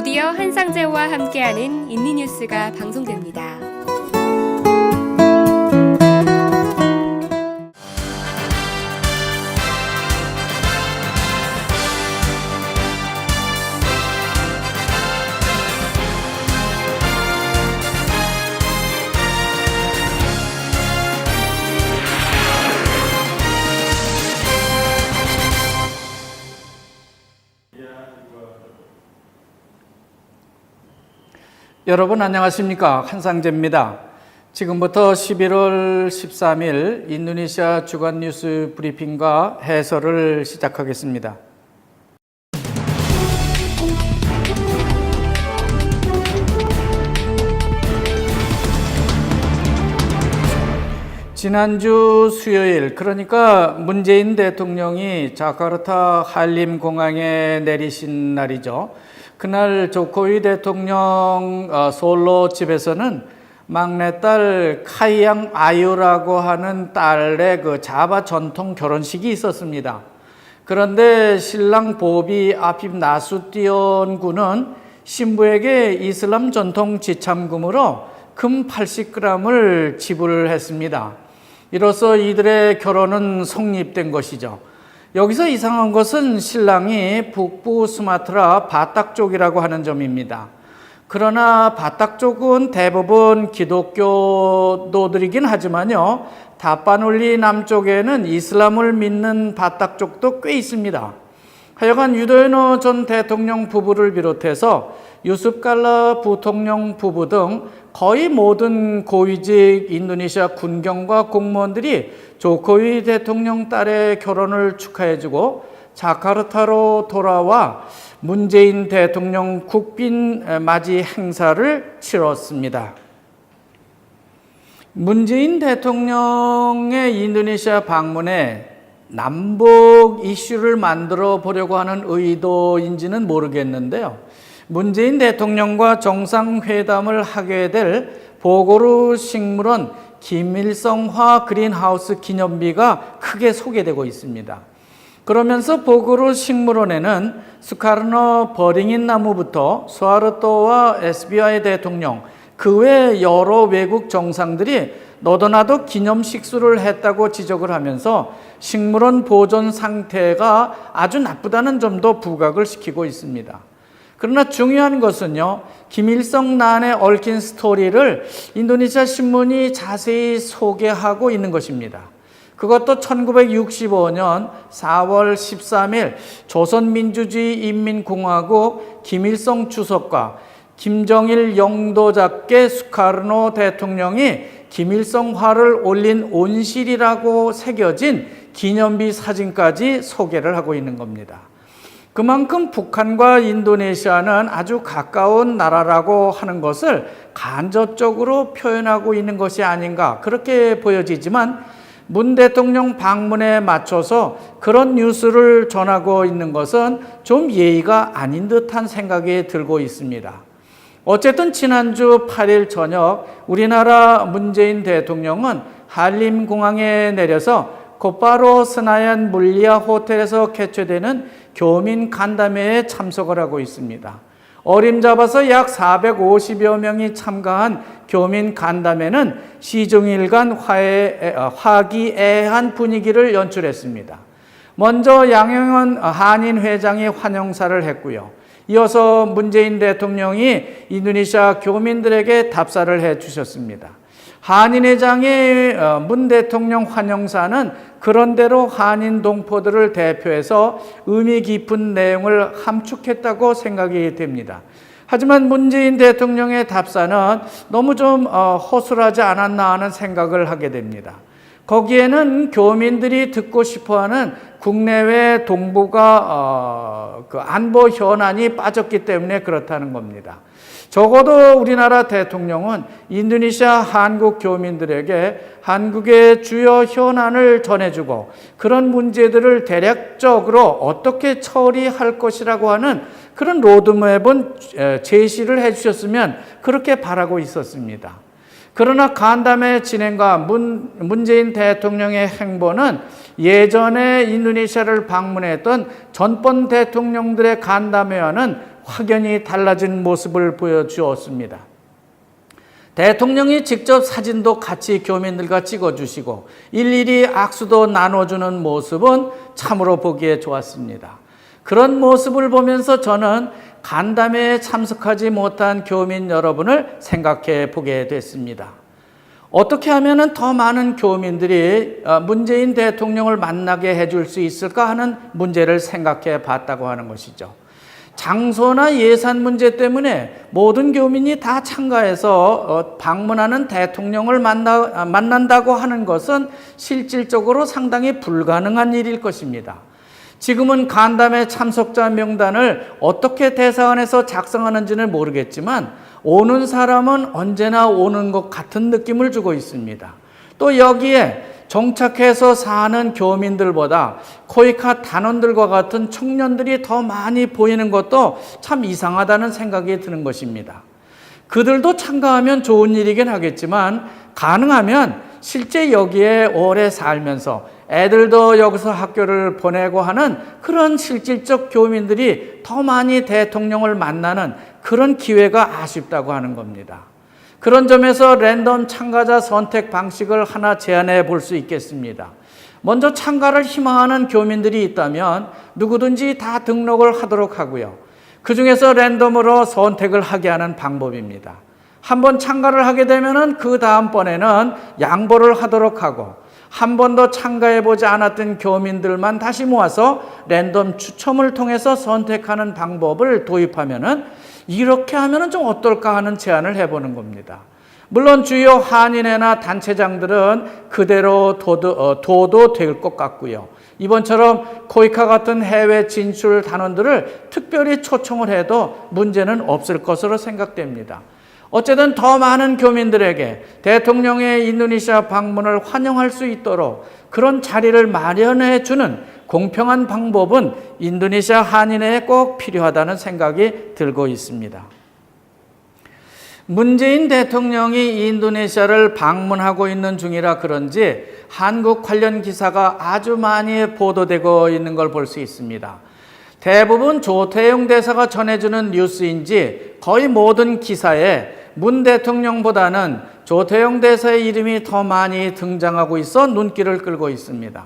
드디어 한상재와 함께하는 인리뉴스가 방송됩니다. 여러분 안녕하십니까? 한상재입니다. 지금부터 11월 13일 인도네시아 주간 뉴스 브리핑과 해설을 시작하겠습니다. 지난주 수요일, 그러니까 문재인 대통령이 자카르타 할림 공항에 내리신 날이죠. 그날 조코위 대통령 솔로 집에서는 막내딸 카이양 아유라고 하는 딸의 그 자바 전통 결혼식이 있었습니다. 그런데 신랑 보비 아핍 나수띠온 군은 신부에게 이슬람 전통 지참금으로 금 80g을 지불했습니다. 이로써 이들의 결혼은 성립된 것이죠. 여기서 이상한 것은 신랑이 북부 수마트라 바딱 쪽이라고 하는 점입니다. 그러나 바딱 쪽은 대부분 기독교도들이긴 하지만요, 다빠눌리 남쪽에는 이슬람을 믿는 바딱 쪽도 꽤 있습니다. 하여간 유도현호 전 대통령 부부를 비롯해서 유습 칼라 부통령 부부 등 거의 모든 고위직 인도네시아 군경과 공무원들이 조코위 대통령 딸의 결혼을 축하해주고 자카르타로 돌아와 문재인 대통령 국빈 맞이 행사를 치렀습니다. 문재인 대통령의 인도네시아 방문에 남북 이슈를 만들어 보려고 하는 의도인지는 모르겠는데요. 문재인 대통령과 정상회담을 하게 될 보고르 식물원 김일성화 그린하우스 기념비가 크게 소개되고 있습니다. 그러면서 보고르 식물원에는 수카르노 버링인 나무부터 수하르토와 SBI 대통령, 그 외 여러 외국 정상들이 너도나도 기념 식수를 했다고 지적을 하면서 식물원 보존 상태가 아주 나쁘다는 점도 부각을 시키고 있습니다. 그러나 중요한 것은요, 김일성난에 얽힌 스토리를 인도네시아 신문이 자세히 소개하고 있는 것입니다. 그것도 1965년 4월 13일 조선민주주의인민공화국 김일성 주석과 김정일 영도자께 수카르노 대통령이 김일성화를 올린 온실이라고 새겨진 기념비 사진까지 소개를 하고 있는 겁니다. 그만큼 북한과 인도네시아는 아주 가까운 나라라고 하는 것을 간접적으로 표현하고 있는 것이 아닌가 그렇게 보여지지만 문 대통령 방문에 맞춰서 그런 뉴스를 전하고 있는 것은 좀 예의가 아닌 듯한 생각이 들고 있습니다. 어쨌든 지난주 8일 저녁 우리나라 문재인 대통령은 할림 공항에 내려서 곧바로 스나얀 물리아 호텔에서 개최되는 교민 간담회에 참석을 하고 있습니다. 어림잡아서 약 450여 명이 참가한 교민 간담회는 시종일관 화기애애한 분위기를 연출했습니다. 먼저 양영원 한인 회장이 환영사를 했고요. 이어서 문재인 대통령이 인도네시아 교민들에게 답사를 해 주셨습니다. 한인 회장의 문 대통령 환영사는 그런대로 한인 동포들을 대표해서 의미 깊은 내용을 함축했다고 생각이 됩니다. 하지만 문재인 대통령의 답사는 너무 좀 허술하지 않았나 하는 생각을 하게 됩니다. 거기에는 교민들이 듣고 싶어하는 국내외 동북아 그 안보 현안이 빠졌기 때문에 그렇다는 겁니다. 적어도 우리나라 대통령은 인도네시아 한국 교민들에게 한국의 주요 현안을 전해주고 그런 문제들을 대략적으로 어떻게 처리할 것이라고 하는 그런 로드맵은 제시를 해주셨으면 그렇게 바라고 있었습니다. 그러나 간담회 진행과 문재인 대통령의 행보는 예전에 인도네시아를 방문했던 전번 대통령들의 간담회와는 확연히 달라진 모습을 보여주었습니다. 대통령이 직접 사진도 같이 교민들과 찍어주시고 일일이 악수도 나눠주는 모습은 참으로 보기에 좋았습니다. 그런 모습을 보면서 저는 간담회에 참석하지 못한 교민 여러분을 생각해 보게 됐습니다. 어떻게 하면 더 많은 교민들이 문재인 대통령을 만나게 해줄 수 있을까 하는 문제를 생각해 봤다고 하는 것이죠. 장소나 예산 문제 때문에 모든 교민이 다 참가해서 방문하는 대통령을 만난다고 하는 것은 실질적으로 상당히 불가능한 일일 것입니다. 지금은 간담회 참석자 명단을 어떻게 대사관에서 작성하는지는 모르겠지만 오는 사람은 언제나 오는 것 같은 느낌을 주고 있습니다. 또 여기에 정착해서 사는 교민들보다 코이카 단원들과 같은 청년들이 더 많이 보이는 것도 참 이상하다는 생각이 드는 것입니다. 그들도 참가하면 좋은 일이긴 하겠지만 가능하면 실제 여기에 오래 살면서 애들도 여기서 학교를 보내고 하는 그런 실질적 교민들이 더 많이 대통령을 만나는 그런 기회가 아쉽다고 하는 겁니다. 그런 점에서 랜덤 참가자 선택 방식을 하나 제안해 볼 수 있겠습니다. 먼저 참가를 희망하는 교민들이 있다면 누구든지 다 등록을 하도록 하고요. 그 중에서 랜덤으로 선택을 하게 하는 방법입니다. 한번 참가를 하게 되면 그 다음번에는 양보를 하도록 하고 한 번도 참가해보지 않았던 교민들만 다시 모아서 랜덤 추첨을 통해서 선택하는 방법을 도입하면은 이렇게 하면은 좀 어떨까 하는 제안을 해보는 겁니다. 물론 주요 한인회나 단체장들은 그대로 둬도 될 것 같고요. 이번처럼 코이카 같은 해외 진출 단원들을 특별히 초청을 해도 문제는 없을 것으로 생각됩니다. 어쨌든 더 많은 교민들에게 대통령의 인도네시아 방문을 환영할 수 있도록 그런 자리를 마련해 주는 공평한 방법은 인도네시아 한인회에 꼭 필요하다는 생각이 들고 있습니다. 문재인 대통령이 인도네시아를 방문하고 있는 중이라 그런지 한국 관련 기사가 아주 많이 보도되고 있는 걸 볼 수 있습니다. 대부분 조태용 대사가 전해주는 뉴스인지 거의 모든 기사에 문 대통령보다는 조태용 대사의 이름이 더 많이 등장하고 있어 눈길을 끌고 있습니다.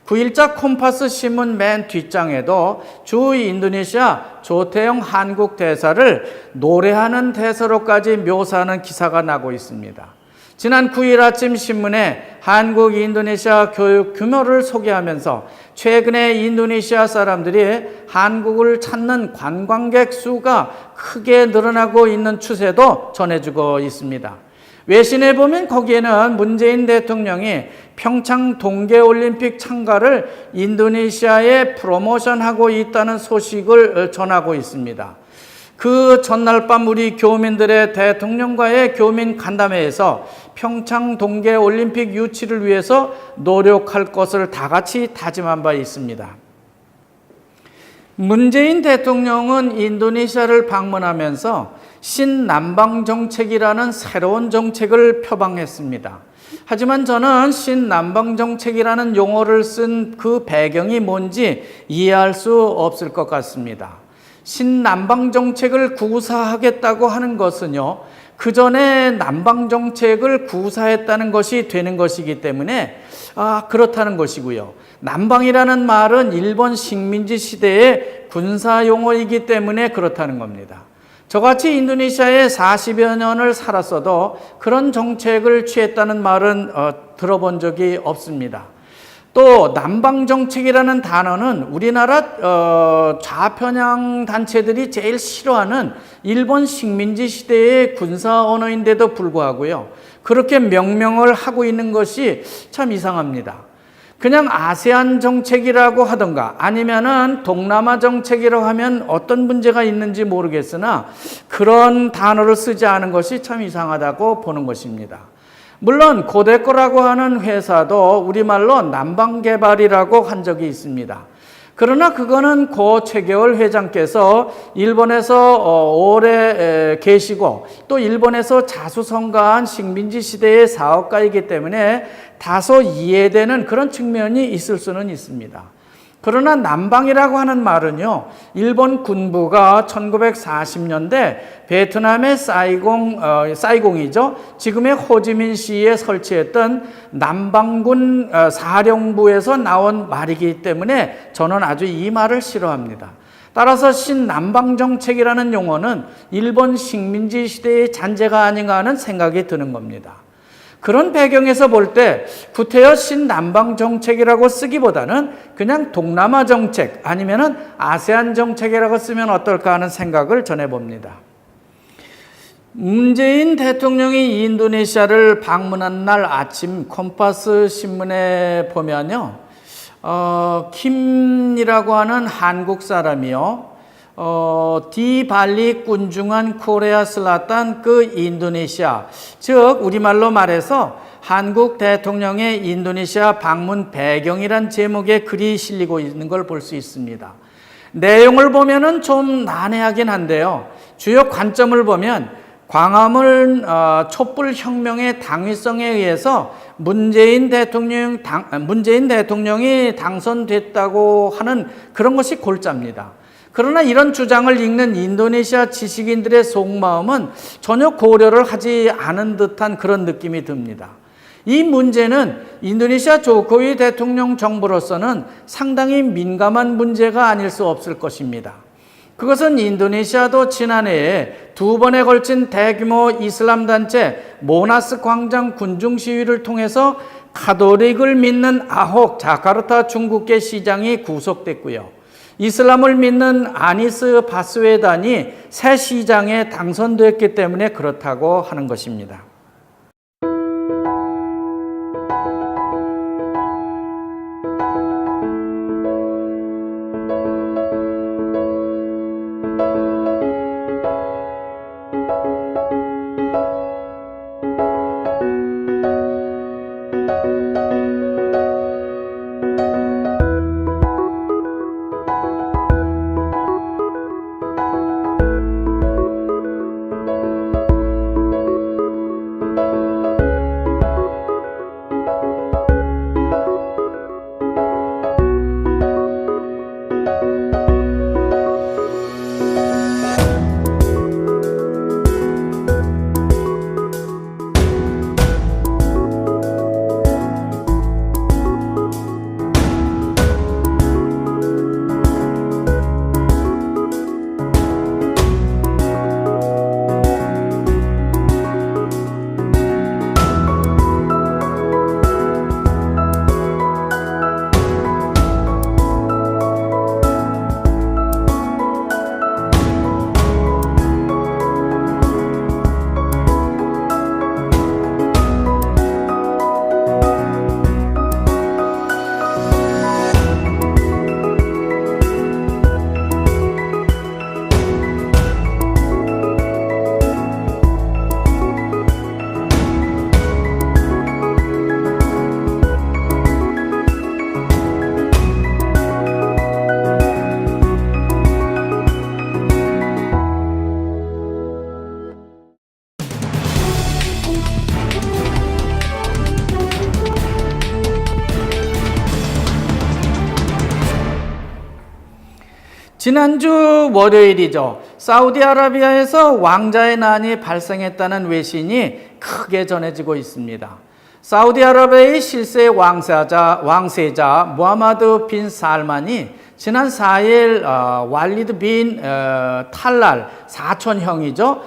9일자 콤파스 신문 맨 뒷장에도 주 인도네시아 조태용 한국 대사를 노래하는 대사로까지 묘사하는 기사가 나고 있습니다. 지난 9일 아침 신문에 한국 인도네시아 교육 규모를 소개하면서 최근에 인도네시아 사람들이 한국을 찾는 관광객 수가 크게 늘어나고 있는 추세도 전해주고 있습니다. 외신에 보면 거기에는 문재인 대통령이 평창 동계올림픽 참가를 인도네시아에 프로모션하고 있다는 소식을 전하고 있습니다. 그 전날 밤 우리 교민들의 대통령과의 교민 간담회에서 평창 동계올림픽 유치를 위해서 노력할 것을 다 같이 다짐한 바 있습니다. 문재인 대통령은 인도네시아를 방문하면서 신남방 정책이라는 새로운 정책을 표방했습니다. 하지만 저는 신남방 정책이라는 용어를 쓴 그 배경이 뭔지 이해할 수 없을 것 같습니다. 신남방 정책을 구사하겠다고 하는 것은요, 그 전에 남방 정책을 구사했다는 것이 되는 것이기 때문에 그렇다는 것이고요. 남방이라는 말은 일본 식민지 시대의 군사 용어이기 때문에 그렇다는 겁니다. 저같이 인도네시아에 40여 년을 살았어도 그런 정책을 취했다는 말은 들어본 적이 없습니다. 또 남방정책이라는 단어는 우리나라 좌편향 단체들이 제일 싫어하는 일본 식민지 시대의 군사 언어인데도 불구하고요, 그렇게 명명을 하고 있는 것이 참 이상합니다. 그냥 아세안 정책이라고 하던가 아니면은 동남아 정책이라고 하면 어떤 문제가 있는지 모르겠으나 그런 단어를 쓰지 않은 것이 참 이상하다고 보는 것입니다. 물론 고데코라고 하는 회사도 우리말로 남방개발이라고 한 적이 있습니다. 그러나 그거는 고 최계월 회장께서 일본에서 오래 계시고 또 일본에서 자수성가한 식민지 시대의 사업가이기 때문에 다소 이해되는 그런 측면이 있을 수는 있습니다. 그러나 남방이라고 하는 말은요, 일본 군부가 1940년대 베트남의 사이공이죠. 지금의 호지민시에 설치했던 남방군 사령부에서 나온 말이기 때문에 저는 아주 이 말을 싫어합니다. 따라서 신남방정책이라는 용어는 일본 식민지 시대의 잔재가 아닌가 하는 생각이 드는 겁니다. 그런 배경에서 볼 때 구태여 신남방 정책이라고 쓰기보다는 그냥 동남아 정책 아니면은 아세안 정책이라고 쓰면 어떨까 하는 생각을 전해봅니다. 문재인 대통령이 인도네시아를 방문한 날 아침 컴파스 신문에 보면요, 김이라고 하는 한국 사람이요, 디 발리 꾼중한 코레아 슬라탄 그 인도네시아, 즉 우리말로 말해서 한국 대통령의 인도네시아 방문 배경이란 제목의 글이 실리고 있는 걸 볼 수 있습니다. 내용을 보면은 좀 난해하긴 한데요, 주요 관점을 보면 광화문 촛불 혁명의 당위성에 의해서 문재인 대통령이 당선됐다고 하는 그런 것이 골자입니다. 그러나 이런 주장을 읽는 인도네시아 지식인들의 속마음은 전혀 고려를 하지 않은 듯한 그런 느낌이 듭니다. 이 문제는 인도네시아 조코위 대통령 정부로서는 상당히 민감한 문제가 아닐 수 없을 것입니다. 그것은 인도네시아도 지난해에 2번에 걸친 대규모 이슬람 단체 모나스 광장 군중 시위를 통해서 카톨릭을 믿는 아홉 자카르타 중국계 시장이 구속됐고요. 이슬람을 믿는 아니스 바스웨단이 새 시장에 당선됐기 때문에 그렇다고 하는 것입니다. 지난주 월요일이죠. 사우디아라비아에서 왕자의 난이 발생했다는 외신이 크게 전해지고 있습니다. 사우디아라비아의 실세 왕세자 무하마드 빈 살만이 지난 4일 왈리드 빈 탈랄 사촌형이죠.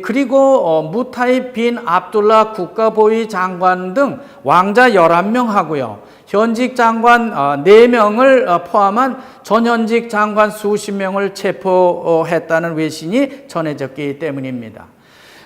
그리고 무타입 빈 압둘라 국가보위 장관 등 왕자 11명 하고요. 현직 장관 4명을 포함한 전현직 장관 수십 명을 체포했다는 외신이 전해졌기 때문입니다.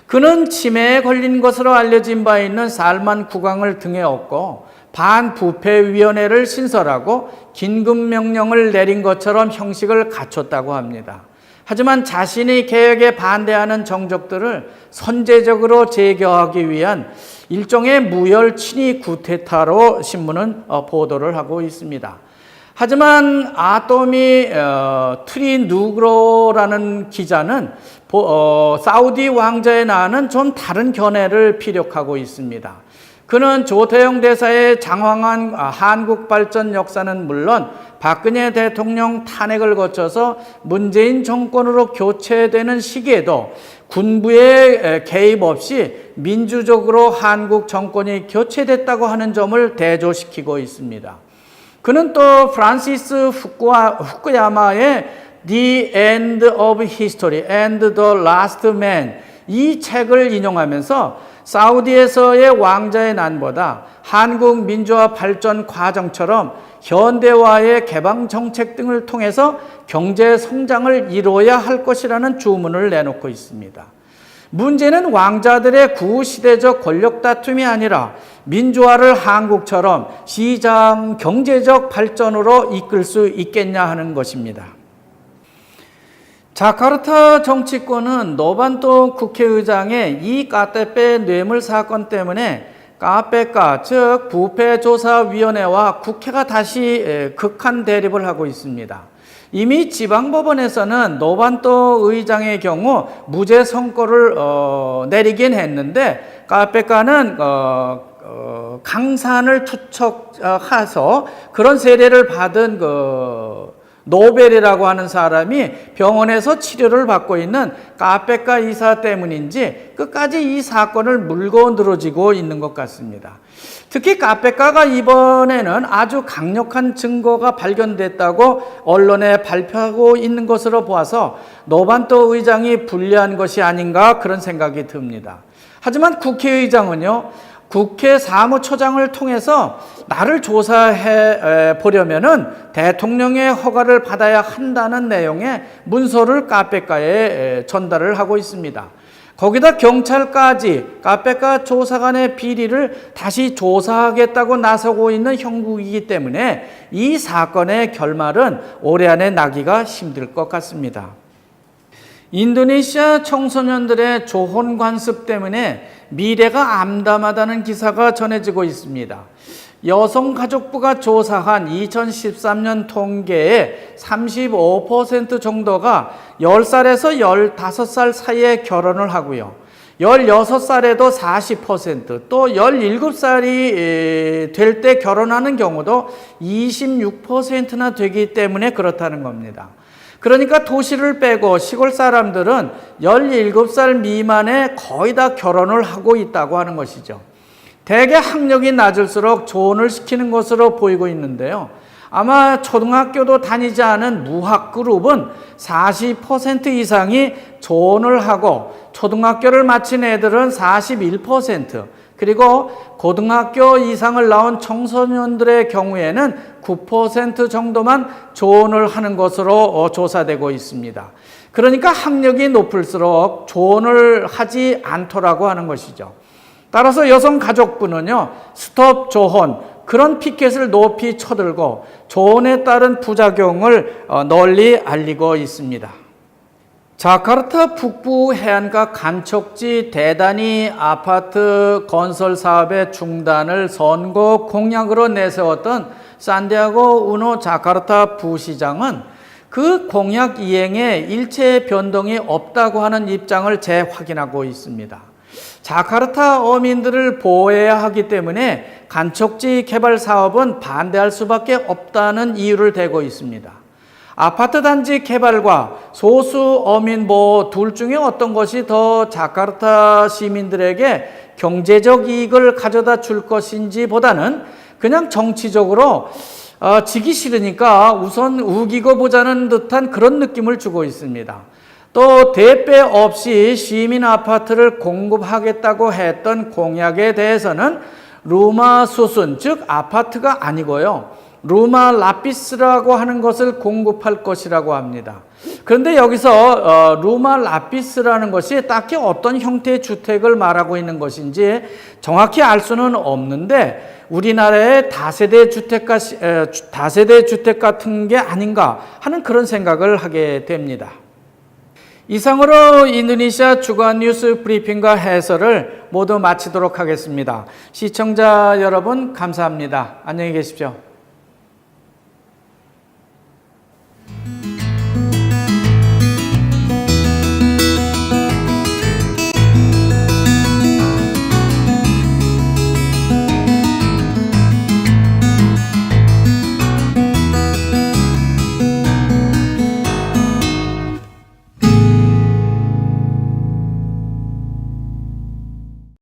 그는 치매에 걸린 것으로 알려진 바 있는 살만 국왕을 등에 업고 반부패위원회를 신설하고 긴급명령을 내린 것처럼 형식을 갖췄다고 합니다. 하지만 자신의 개혁에 반대하는 정적들을 선제적으로 제거하기 위한 일종의 무혈 친위 쿠데타로 신문은 보도를 하고 있습니다. 하지만 아토미 트리누그로라는 기자는 사우디 왕자의 난은 좀 다른 견해를 피력하고 있습니다. 그는 조태용 대사의 장황한 한국 발전 역사는 물론 박근혜 대통령 탄핵을 거쳐서 문재인 정권으로 교체되는 시기에도 군부의 개입 없이 민주적으로 한국 정권이 교체됐다고 하는 점을 대조시키고 있습니다. 그는 또 프란시스 후쿠야마의 The End of History and the Last Man 이 책을 인용하면서 사우디에서의 왕자의 난보다 한국 민주화 발전 과정처럼 현대화의 개방 정책 등을 통해서 경제 성장을 이루어야 할 것이라는 주문을 내놓고 있습니다. 문제는 왕자들의 구시대적 권력 다툼이 아니라 민주화를 한국처럼 시장 경제적 발전으로 이끌 수 있겠냐 하는 것입니다. 자카르타 정치권은 노반토 국회의장의 이 카테페 뇌물 사건 때문에 카페카 즉 부패조사위원회와 국회가 다시 극한 대립을 하고 있습니다. 이미 지방법원에서는 노반토 의장의 경우 무죄 선고를 내리긴 했는데 카페카는 강산을 투척해서 그런 세례를 받은 노벨이라고 하는 사람이 병원에서 치료를 받고 있는 카페카 이사 때문인지 끝까지 이 사건을 물고 늘어지고 있는 것 같습니다. 특히 카페카가 이번에는 아주 강력한 증거가 발견됐다고 언론에 발표하고 있는 것으로 보아서 노반토 의장이 불리한 것이 아닌가 그런 생각이 듭니다. 하지만 국회의장은요, 국회 사무처장을 통해서 나를 조사해 보려면은 대통령의 허가를 받아야 한다는 내용의 문서를 카페카에 전달을 하고 있습니다. 거기다 경찰까지 카페카 조사관의 비리를 다시 조사하겠다고 나서고 있는 형국이기 때문에 이 사건의 결말은 올해 안에 나기가 힘들 것 같습니다. 인도네시아 청소년들의 조혼 관습 때문에 미래가 암담하다는 기사가 전해지고 있습니다. 여성가족부가 조사한 2013년 통계의 35% 정도가 10살에서 15살 사이에 결혼을 하고요. 16살에도 40%, 또 17살이 될 때 결혼하는 경우도 26%나 되기 때문에 그렇다는 겁니다. 그러니까 도시를 빼고 시골 사람들은 17살 미만에 거의 다 결혼을 하고 있다고 하는 것이죠. 대개 학력이 낮을수록 조혼을 시키는 것으로 보이고 있는데요. 아마 초등학교도 다니지 않은 무학 그룹은 40% 이상이 조혼을 하고 초등학교를 마친 애들은 41%, 그리고 고등학교 이상을 나온 청소년들의 경우에는 9% 정도만 조혼을 하는 것으로 조사되고 있습니다. 그러니까 학력이 높을수록 조혼을 하지 않더라고 하는 것이죠. 따라서 여성가족부는요, 스톱 조혼, 그런 피켓을 높이 쳐들고 조혼에 따른 부작용을 널리 알리고 있습니다. 자카르타 북부 해안가 간척지 대단히 아파트 건설 사업의 중단을 선거 공약으로 내세웠던 산디아고 우노 자카르타 부시장은 그 공약 이행에 일체 변동이 없다고 하는 입장을 재확인하고 있습니다. 자카르타 어민들을 보호해야 하기 때문에 간척지 개발 사업은 반대할 수밖에 없다는 이유를 대고 있습니다. 아파트 단지 개발과 소수 어민 보호 둘 중에 어떤 것이 더 자카르타 시민들에게 경제적 이익을 가져다 줄 것인지 보다는 그냥 정치적으로 지기 싫으니까 우선 우기고 보자는 듯한 그런 느낌을 주고 있습니다. 또 대배 없이 시민 아파트를 공급하겠다고 했던 공약에 대해서는 루마 수순, 즉 아파트가 아니고요, 루마 라피스라고 하는 것을 공급할 것이라고 합니다. 그런데 여기서 루마 라피스라는 것이 딱히 어떤 형태의 주택을 말하고 있는 것인지 정확히 알 수는 없는데 우리나라의 다세대 주택 같은 게 아닌가 하는 그런 생각을 하게 됩니다. 이상으로 인도네시아 주간 뉴스 브리핑과 해설을 모두 마치도록 하겠습니다. 시청자 여러분 감사합니다. 안녕히 계십시오.